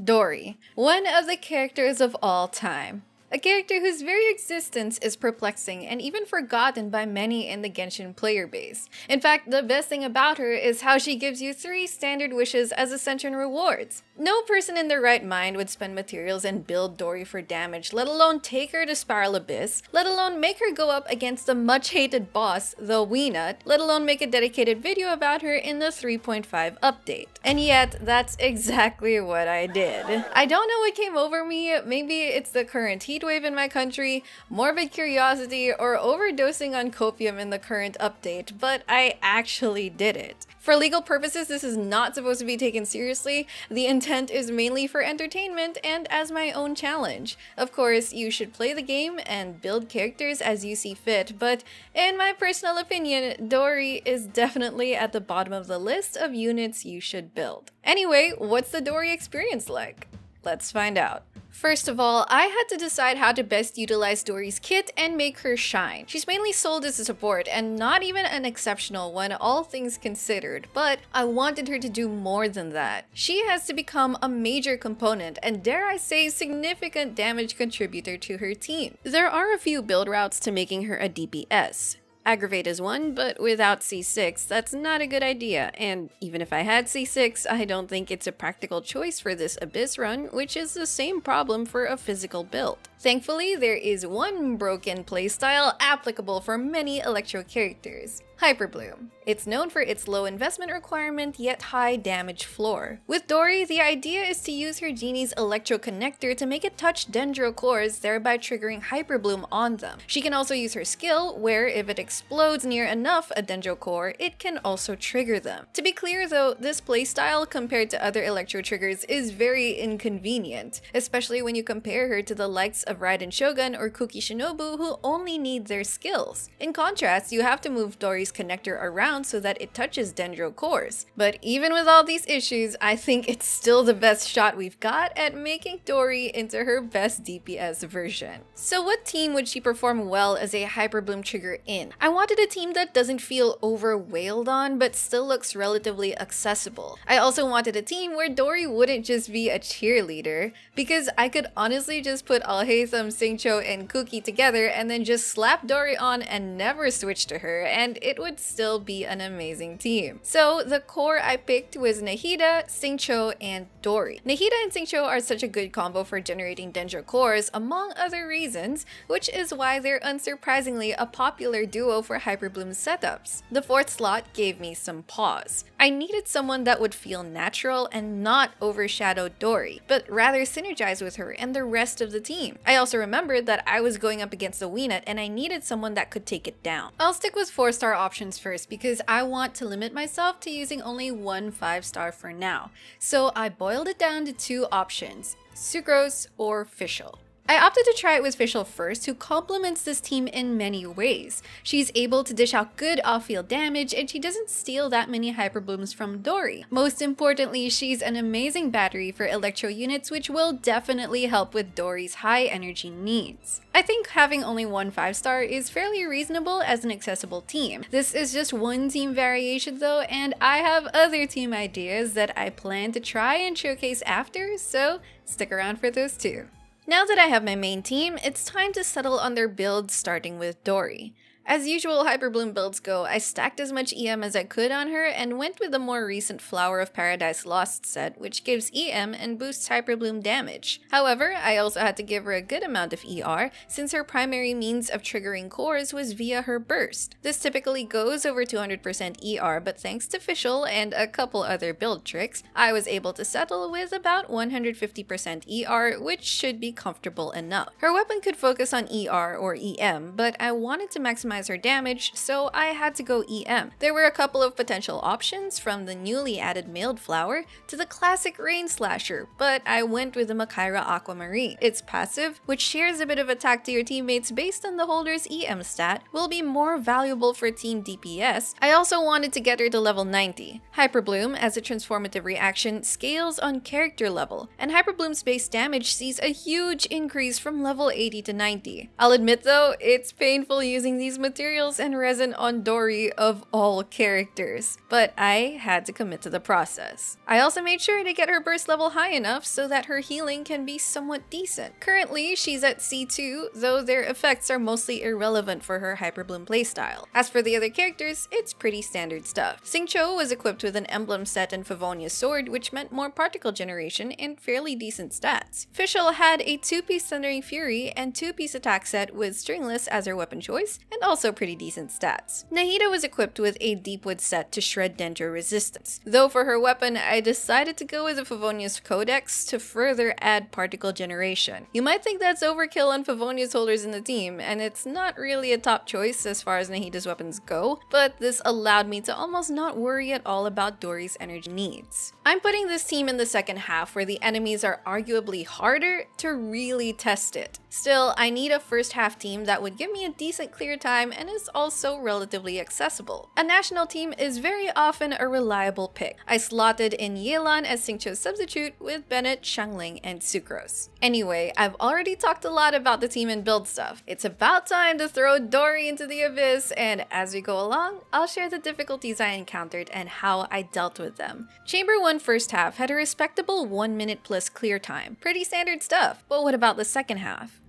Dori, one of the characters of all time. A character whose very existence is perplexing and even forgotten by many in the Genshin player base. In fact, the best thing about her is how she gives you 3 standard wishes as ascension rewards. No person in their right mind would spend materials and build Dori for damage, let alone take her to Spiral Abyss, let alone make her go up against the much-hated boss, the Wenut, let alone make a dedicated video about her in the 3.5 update. And yet, that's exactly what I did. I don't know what came over me, maybe it's the current heat wave in my country, morbid curiosity, or overdosing on copium in the current update, but I actually did it. For legal purposes, this is not supposed to be taken seriously. The intent is mainly for entertainment and as my own challenge. Of course, you should play the game and build characters as you see fit, but in my personal opinion, Dori is definitely at the bottom of the list of units you should build. Anyway, what's the Dori experience like? Let's find out. First of all, I had to decide how to best utilize Dori's kit and make her shine. She's mainly sold as a support and not even an exceptional one, all things considered, but I wanted her to do more than that. She has to become a major component and, dare I say, significant damage contributor to her team. There are a few build routes to making her a DPS. Aggravate is one, but without C6, that's not a good idea, and even if I had C6, I don't think it's a practical choice for this Abyss run, which is the same problem for a physical build. Thankfully, there is one broken playstyle applicable for many Electro characters. Hyperbloom. It's known for its low investment requirement yet high damage floor. With Dori, the idea is to use her genie's Electro connector to make it touch Dendro cores, thereby triggering Hyperbloom on them. She can also use her skill, where if it explodes near enough a Dendro core, it can also trigger them. To be clear though, this playstyle compared to other Electro triggers is very inconvenient, especially when you compare her to the likes of Raiden Shogun or Kuki Shinobu who only need their skills. In contrast, you have to move Dori's connector around so that it touches Dendro cores. But even with all these issues, I think it's still the best shot we've got at making Dori into her best DPS version. So what team would she perform well as a Hyperbloom trigger in? I wanted a team that doesn't feel overwailed on but still looks relatively accessible. I also wanted a team where Dori wouldn't just be a cheerleader, because I could honestly just put Alhaitham, Xingqiu, and Kuki together and then just slap Dori on and never switch to her, and it would still be an amazing team. So the core I picked was Nahida, Xingqiu, and Dori. Nahida and Xingqiu are such a good combo for generating Dendro cores, among other reasons, which is why they're unsurprisingly a popular duo for Hyperbloom setups. The 4th slot gave me some pause. I needed someone that would feel natural and not overshadow Dori, but rather synergize with her and the rest of the team. I also remembered that I was going up against a Wenut and I needed someone that could take it down. I'll stick with 4-star options first because I want to limit myself to using only one 5-star for now. So I boiled it down to 2 options, Sucrose or Fischl. I opted to try it with Fischl first, who complements this team in many ways. She's able to dish out good off-field damage, and she doesn't steal that many Hyperblooms from Dori. Most importantly, she's an amazing battery for Electro units, which will definitely help with Dori's high energy needs. I think having only one 5-star is fairly reasonable as an accessible team. This is just one team variation though, and I have other team ideas that I plan to try and showcase after, so stick around for those too. Now that I have my main team, it's time to settle on their builds, starting with Dori. As usual Hyperbloom builds go, I stacked as much EM as I could on her and went with the more recent Flower of Paradise Lost set, which gives EM and boosts Hyperbloom damage. However, I also had to give her a good amount of ER, since her primary means of triggering cores was via her burst. This typically goes over 200% ER, but thanks to Fischl and a couple other build tricks, I was able to settle with about 150% ER, which should be comfortable enough. Her weapon could focus on ER or EM, but I wanted to maximize her damage, so I had to go EM. There were a couple of potential options, from the newly added Mailed Flower to the classic Rain Slasher, but I went with the Makaira Aquamarine. Its passive, which shares a bit of attack to your teammates based on the holder's EM stat, will be more valuable for team DPS. I also wanted to get her to level 90. Hyperbloom, as a transformative reaction, scales on character level, and Hyperbloom's base damage sees a huge increase from level 80 to 90. I'll admit though, it's painful using these materials and resin on Dori of all characters, but I had to commit to the process. I also made sure to get her burst level high enough so that her healing can be somewhat decent. Currently, she's at C2, though their effects are mostly irrelevant for her Hyperbloom playstyle. As for the other characters, it's pretty standard stuff. Xingqiu was equipped with an emblem set and Favonia's sword, which meant more particle generation and fairly decent stats. Fischl had a 2-piece Thundering Fury and 2-piece attack set with Stringless as her weapon choice, and also pretty decent stats. Nahida was equipped with a Deepwood set to shred Dendro resistance, though for her weapon I decided to go with the Favonia's Codex to further add particle generation. You might think that's overkill on Favonia's holders in the team, and it's not really a top choice as far as Nahida's weapons go, but this allowed me to almost not worry at all about Dori's energy needs. I'm putting this team in the second half where the enemies are arguably harder to really test it. Still, I need a first half team that would give me a decent clear time and is also relatively accessible. A national team is very often a reliable pick. I slotted in Yelan as Xingqiu's substitute with Bennett, Xiangling, and Sucrose. Anyway, I've already talked a lot about the team and build stuff. It's about time to throw Dori into the abyss, and as we go along, I'll share the difficulties I encountered and how I dealt with them. Chamber 1 first half had a respectable 1 minute plus clear time. Pretty standard stuff, but what about the second half?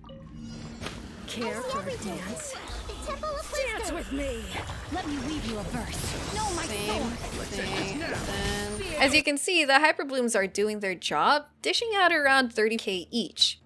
Care for a dance? Dance with me! Let me weave you a verse. No, my soul! As you can see, the Hyperblooms are doing their job, dishing out around 30k each.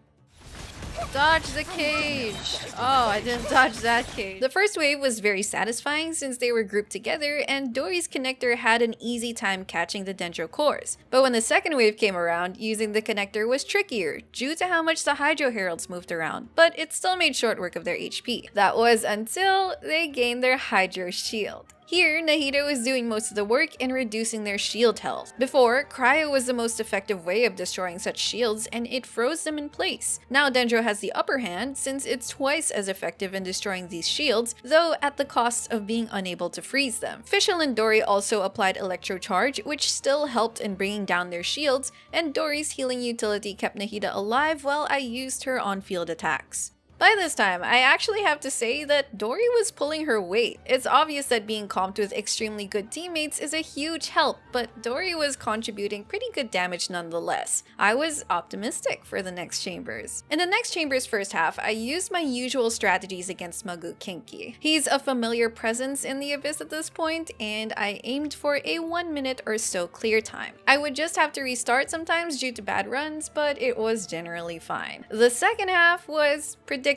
Dodge the cage! Oh, I didn't dodge that cage. The first wave was very satisfying since they were grouped together and Dori's connector had an easy time catching the Dendro cores. But when the second wave came around, using the connector was trickier due to how much the Hydro Heralds moved around, but it still made short work of their HP. That was until they gained their Hydro Shield. Here, Nahida was doing most of the work in reducing their shield health. Before, Cryo was the most effective way of destroying such shields and it froze them in place. Now Dendro has the upper hand since it's twice as effective in destroying these shields, though at the cost of being unable to freeze them. Fischl and Dori also applied Electro Charge, which still helped in bringing down their shields, and Dori's healing utility kept Nahida alive while I used her on-field attacks. By this time, I actually have to say that Dori was pulling her weight. It's obvious that being comped with extremely good teammates is a huge help, but Dori was contributing pretty good damage nonetheless. I was optimistic for the next chambers. In the next chamber's first half, I used my usual strategies against Magu Kinki. He's a familiar presence in the Abyss at this point, and I aimed for a 1 minute or so clear time. I would just have to restart sometimes due to bad runs, but it was generally fine. The second half was predictably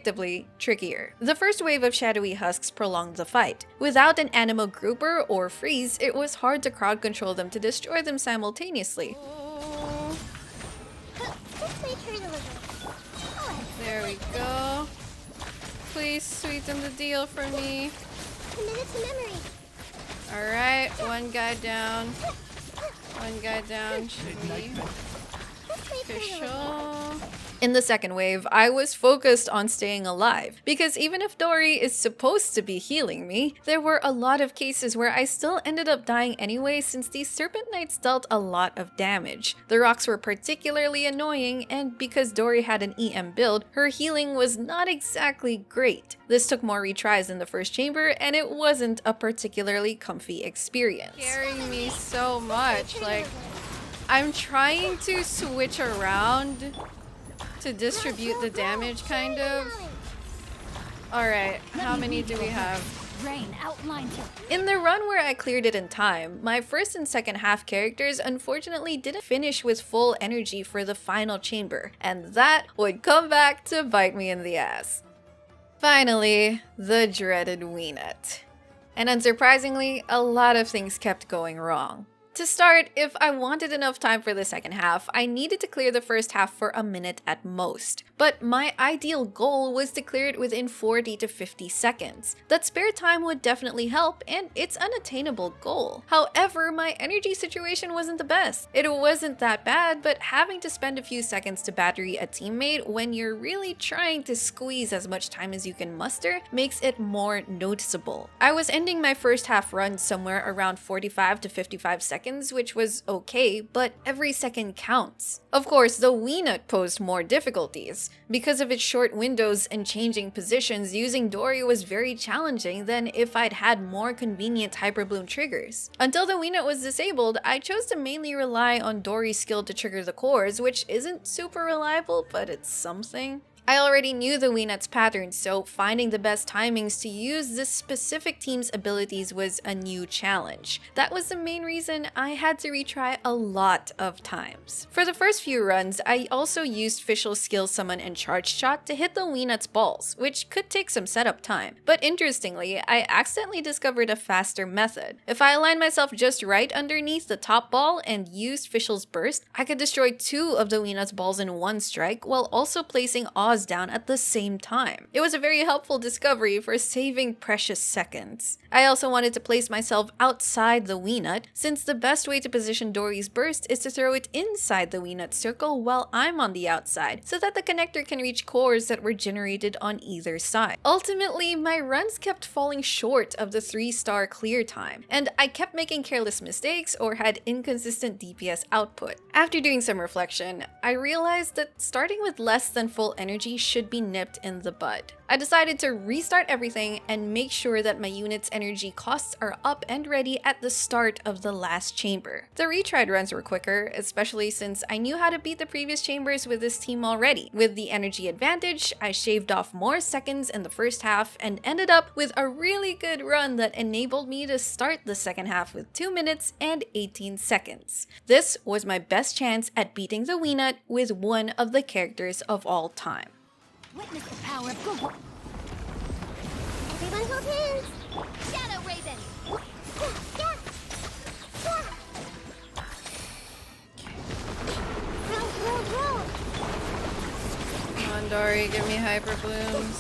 trickier. The first wave of shadowy husks prolonged the fight. Without an Animo Grouper or Freeze, it was hard to crowd control them to destroy them simultaneously. There we go. Please sweeten the deal for me. Alright, one guy down. One guy down. Should we? Official. In the second wave, I was focused on staying alive, because even if Dori is supposed to be healing me, there were a lot of cases where I still ended up dying anyway since these Serpent Knights dealt a lot of damage. The rocks were particularly annoying, and because Dori had an EM build, her healing was not exactly great. This took more retries in the first chamber, and it wasn't a particularly comfy experience. Carrying me so much, like, I'm trying to switch around to distribute the damage, kind of. Alright, how many do we have? In the run where I cleared it in time, my first and second half characters unfortunately didn't finish with full energy for the final chamber, and that would come back to bite me in the ass. Finally, the dreaded Wenut. And unsurprisingly, a lot of things kept going wrong. To start, if I wanted enough time for the second half, I needed to clear the first half for a minute at most. But my ideal goal was to clear it within 40 to 50 seconds. That spare time would definitely help, and it's an attainable goal. However, my energy situation wasn't the best. It wasn't that bad, but having to spend a few seconds to battery a teammate when you're really trying to squeeze as much time as you can muster makes it more noticeable. I was ending my first half run somewhere around 45 to 55 seconds seconds, which was okay, but every second counts. Of course, the Wenut posed more difficulties. Because of its short windows and changing positions, using Dori was very challenging than if I'd had more convenient Hyperbloom triggers. Until the Wenut was disabled, I chose to mainly rely on Dori's skill to trigger the cores, which isn't super reliable, but it's something. I already knew the Wenut's pattern, so finding the best timings to use this specific team's abilities was a new challenge. That was the main reason I had to retry a lot of times. For the first few runs, I also used Fischl's skill summon and charge shot to hit the Wenut's balls, which could take some setup time. But interestingly, I accidentally discovered a faster method. If I aligned myself just right underneath the top ball and used Fischl's burst, I could destroy 2 of the Wenut's balls in one strike while also placing Oz down at the same time. It was a very helpful discovery for saving precious seconds. I also wanted to place myself outside the Wenut, since the best way to position Dori's burst is to throw it inside the Wenut circle while I'm on the outside, so that the connector can reach cores that were generated on either side. Ultimately, my runs kept falling short of the 3-star clear time, and I kept making careless mistakes or had inconsistent DPS output. After doing some reflection, I realized that starting with less than full energy should be nipped in the bud. I decided to restart everything and make sure that my unit's energy costs are up and ready at the start of the last chamber. The retried runs were quicker, especially since I knew how to beat the previous chambers with this team already. With the energy advantage, I shaved off more seconds in the first half and ended up with a really good run that enabled me to start the second half with 2 minutes and 18 seconds. This was my best chance at beating the Wenut with one of the characters of all time. Witness the power of Google. Everyone hold hands. Shadow Raven. Roll. Come on, Dori, give me Hyperblooms.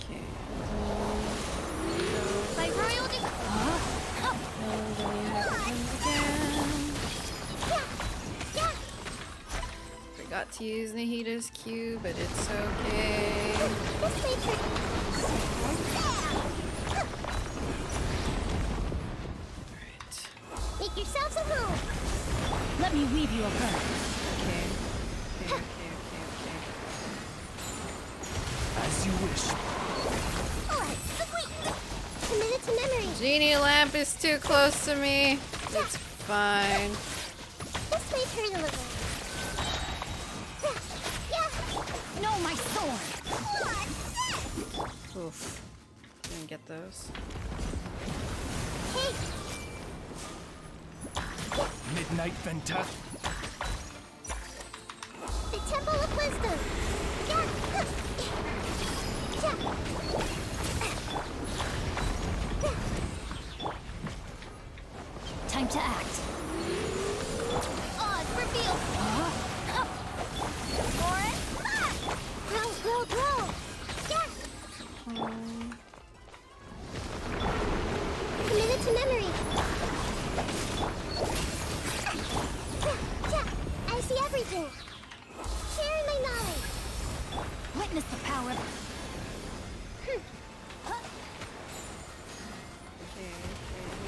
Okay. By royal Forgot to use Nahida's Q, but it's okay. This way, trick. Alright. Make yourselves at home. Let me weave you a verb. Okay. As you wish. Alright, sweet. Commit it to memory. Genie lamp is too close to me. It's fine. This way, turn a little. No, my sword. Oof. Didn't get those. Hey, Midnight Venta. the Temple of Wisdom. Time to act. Oz revealed. Grow. Commit it to memory. I see everything. Sharing my knowledge. Witness the power of...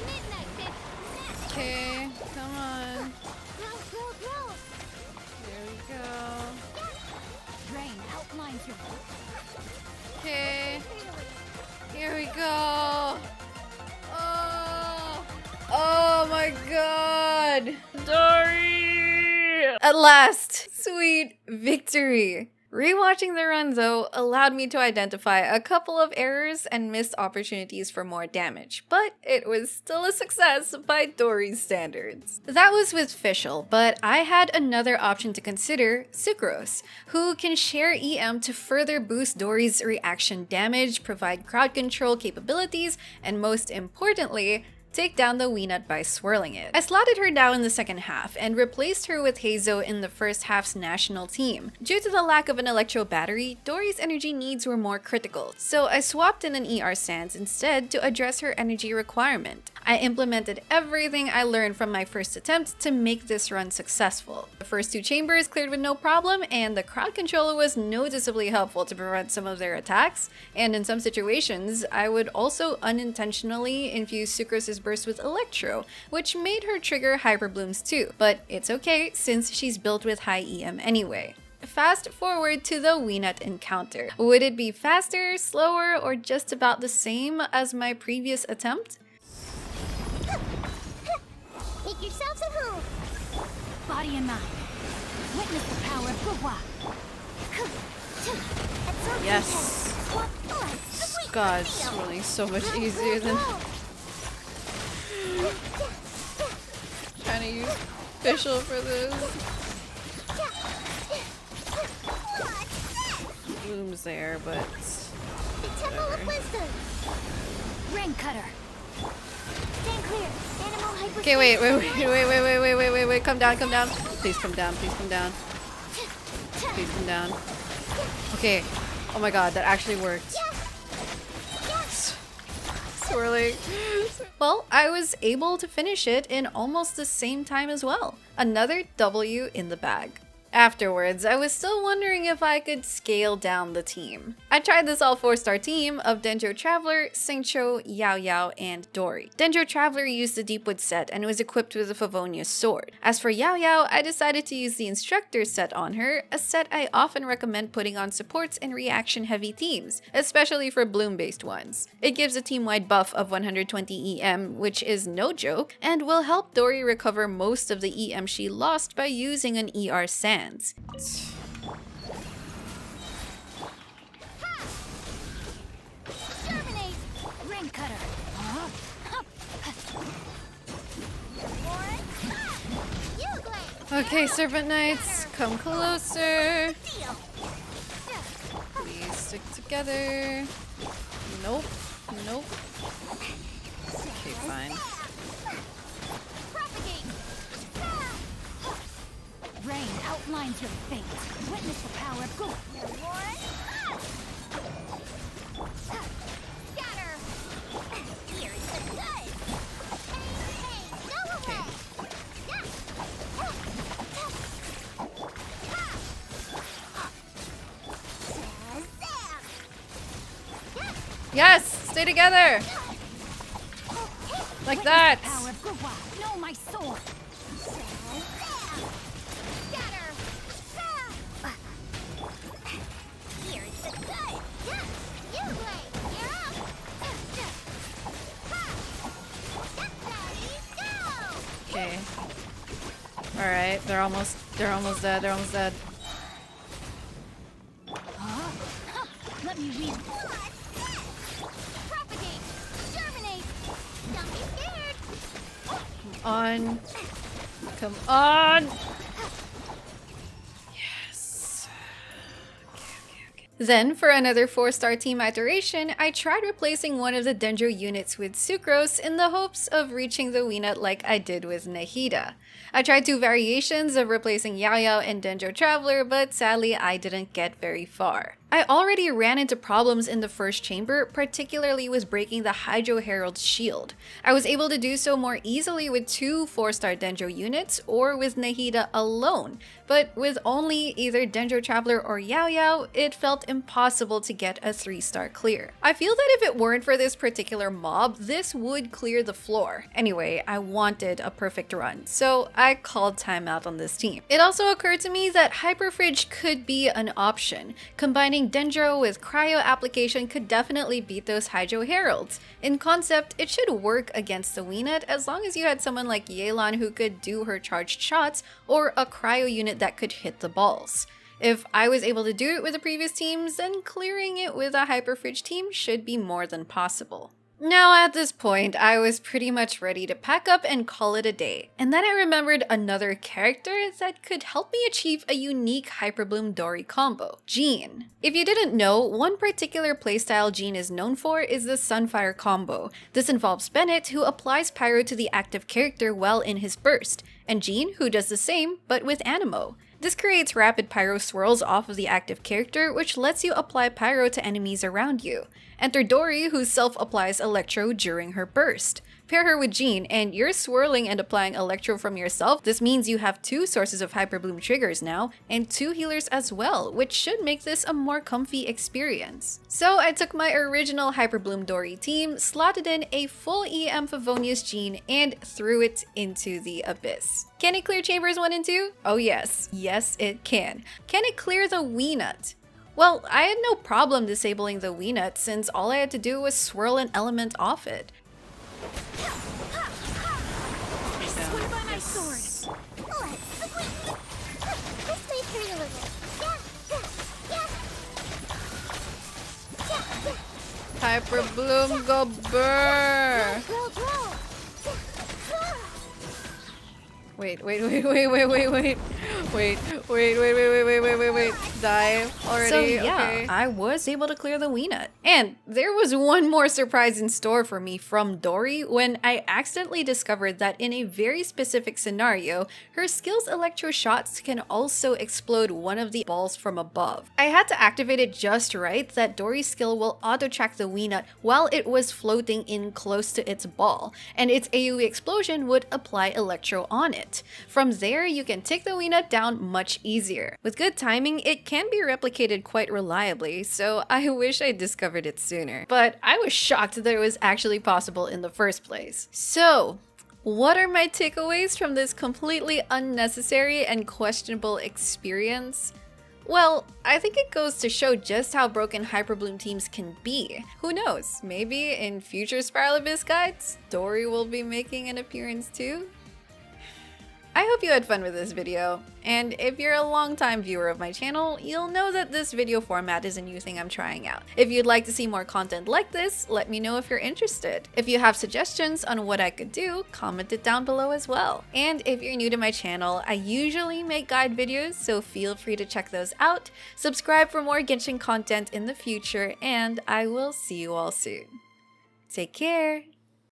Midnight. Okay, come on. Grow. There we go. Rain outlines your... Okay. Here we go. Oh my god. Dori! At last, sweet victory. Rewatching the run, though, allowed me to identify a couple of errors and missed opportunities for more damage, but it was still a success by Dori's standards. That was with Fischl, but I had another option to consider, Sucrose, who can share EM to further boost Dori's reaction damage, provide crowd control capabilities, and most importantly, take down the Wenut by swirling it. I slotted her down in the second half and replaced her with Hazo in the first half's national team. Due to the lack of an electro battery, Dori's energy needs were more critical, so I swapped in an ER stance instead to address her energy requirement. I implemented everything I learned from my first attempt to make this run successful. The first 2 chambers cleared with no problem, and the crowd controller was noticeably helpful to prevent some of their attacks, and in some situations, I would also unintentionally infuse Sucrose's burst with Electro, which made her trigger Hyperblooms too, but it's okay since she's built with high EM anyway. Fast forward to the Wenut encounter. Would it be faster, slower, or just about the same as my previous attempt? Make yourselves at home. Body and mind. Witness the power of Gugwa. Yes. God, it's really so much easier than trying to use Fischl for this. Bloom's there, but The Temple of Wisdom. Rain cutter. Stand clear. Animal hyper. okay, wait, calm down, please come down, please come down. Okay, oh my god, that actually worked. Swirling. Well, I was able to finish it in almost the same time as well. Another W in the bag. Afterwards, I was still wondering if I could scale down the team. I tried this all 4-star team of Dendro Traveler, Xingqiu, Yao Yao, and Dori. Dendro Traveler used the Deepwood set and was equipped with a Favonius sword. As for Yao Yao, I decided to use the Instructor set on her, a set I often recommend putting on supports in reaction-heavy teams, especially for bloom-based ones. It gives a team-wide buff of 120 EM, which is no joke, and will help Dori recover most of the EM she lost by using an ER Sand. Terminate. Rain cutter. You blade. Okay, Serpent Knights, come closer. Deal. Please stick together. Nope. Nope. Okay, fine. Propagate. Rain outlines your fate. Witness the power of Gugwa. Scatter. Here's the good. Hey, go away. Yes, stay together. Like that. Power of Gugwa. Know my sword. Scatter. Here's the good. You blade. You're up. Go. Okay. All right, they're almost dead. Let me read. Propagate. Germinate. Don't be scared. Come on. Yes. Okay. Then, for another 4-star team iteration, I tried replacing one of the Dendro units with Sucrose in the hopes of reaching the Wenut like I did with Nahida. I tried 2 variations of replacing Yao Yao and Dendro Traveler, but sadly I didn't get very far. I already ran into problems in the first chamber, particularly with breaking the Hydro Herald's shield. I was able to do so more easily with 2 4-star Dendro units or with Nahida alone, but with only either Dendro Traveler or Yao Yao, it felt impossible to get a 3-star clear. I feel that if it weren't for this particular mob, this would clear the floor. Anyway, I wanted a perfect run, so I called timeout on this team. It also occurred to me that Hyperfridge could be an option. Combining Dendro with Cryo application could definitely beat those Hydro Heralds. In concept, it should work against the Wenut as long as you had someone like Yelan who could do her charged shots or a Cryo unit that could hit the balls. If I was able to do it with the previous teams, then clearing it with a Hyperfridge team should be more than possible. Now at this point, I was pretty much ready to pack up and call it a day. And then I remembered another character that could help me achieve a unique Hyperbloom Dori combo, Jean. If you didn't know, one particular playstyle Jean is known for is the Sunfire combo. This involves Bennett, who applies pyro to the active character while in his burst, and Jean, who does the same, but with Animo. This creates rapid pyro swirls off of the active character, which lets you apply pyro to enemies around you. Enter Dori, who self-applies Electro during her burst. Pair her with Jean, and you're swirling and applying Electro from yourself. This means you have 2 sources of Hyperbloom triggers now, and 2 healers as well, which should make this a more comfy experience. So I took my original Hyperbloom Dori team, slotted in a full EM Favonius Jean, and threw it into the abyss. Can it clear chambers 1 and 2? Oh yes. Yes, it can. Can it clear the Wenut? Well, I had no problem disabling the Wenut since all I had to do was swirl an element off it. I swear by my sword. This may hurt a little. Hyperbloom go burr! Grow. Wait. Die already. So yeah, okay. I was able to clear the Wenut. And there was one more surprise in store for me from Dori when I accidentally discovered that in a very specific scenario, her skill's electro shots can also explode one of the balls from above. I had to activate it just right that Dori's skill will auto-track the Wenut while it was floating in close to its ball, and its AoE explosion would apply electro on it. From there, you can take the Wenut down much easier. With good timing, it can be replicated quite reliably, so I wish I discovered it sooner. But I was shocked that it was actually possible in the first place. So, what are my takeaways from this completely unnecessary and questionable experience? Well, I think it goes to show just how broken Hyperbloom teams can be. Who knows, maybe in future Spiral Abyss guides, Dori will be making an appearance too? I hope you had fun with this video, and if you're a long-time viewer of my channel, you'll know that this video format is a new thing I'm trying out. If you'd like to see more content like this, let me know if you're interested. If you have suggestions on what I could do, comment it down below as well. And if you're new to my channel, I usually make guide videos, so feel free to check those out. Subscribe for more Genshin content in the future, and I will see you all soon. Take care!